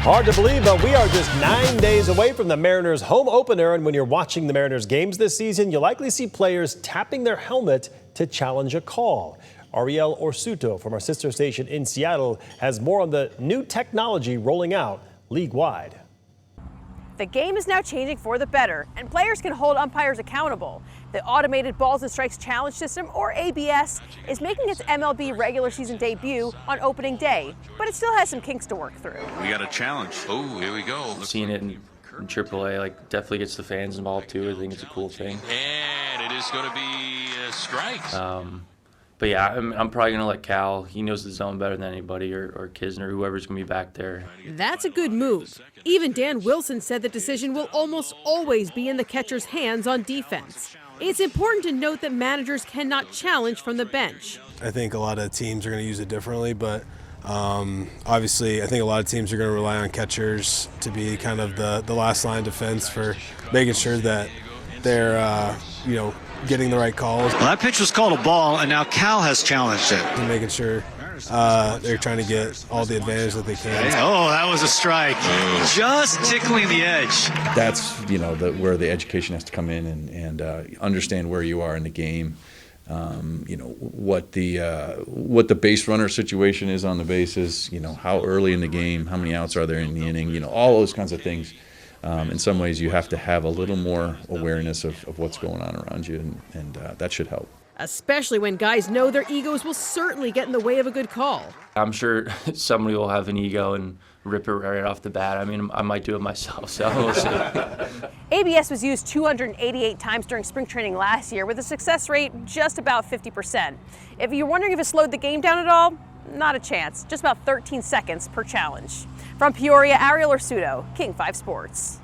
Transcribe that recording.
Hard to believe, but we are just 9 days away from the Mariners' home opener. And when you're watching the Mariners games this season, you'll likely see players tapping their helmet to challenge a call. Ariel Orsuto from our sister station in Seattle has more on the new technology rolling out league-wide. The game is now changing for the better, and players can hold umpires accountable. The Automated Balls and Strikes Challenge System, or ABS, is making its MLB regular season debut on opening day, but it still has some kinks to work through. We got a challenge. Oh, here we go. Seeing it in AAA definitely gets the fans involved too. I think it's a cool thing. And it is going to be a strike. But yeah, I'm probably going to let Cal. He knows the zone better than anybody, or Kisner, whoever's going to be back there. That's a good move. Even Dan Wilson said the decision will almost always be in the catcher's hands on defense. It's important to note that managers cannot challenge from the bench. I think a lot of teams are going to use it differently, but obviously I think a lot of teams are going to rely on catchers to be kind of the last line defense for making sure that they're, getting the right calls. Well, that pitch was called a ball, and now Cal has challenged it. And making sure they're trying to get all the advantage that they can. Oh, that was a strike. Just tickling the edge. That's, where the education has to come in and understand where you are in the game. What the base runner situation is on the bases, how early in the game, how many outs are there in the inning, all those kinds of things. In some ways, you have to have a little more awareness of what's going on around you, and that should help. Especially when guys know their egos will certainly get in the way of a good call. I'm sure somebody will have an ego and rip it right off the bat. I mean, I might do it myself, so we'll see. ABS was used 288 times during spring training last year with a success rate just about 50%. If you're wondering if it slowed the game down at all, not a chance. Just about 13 seconds per challenge. From Peoria, Ariel Orsuto, King 5 Sports.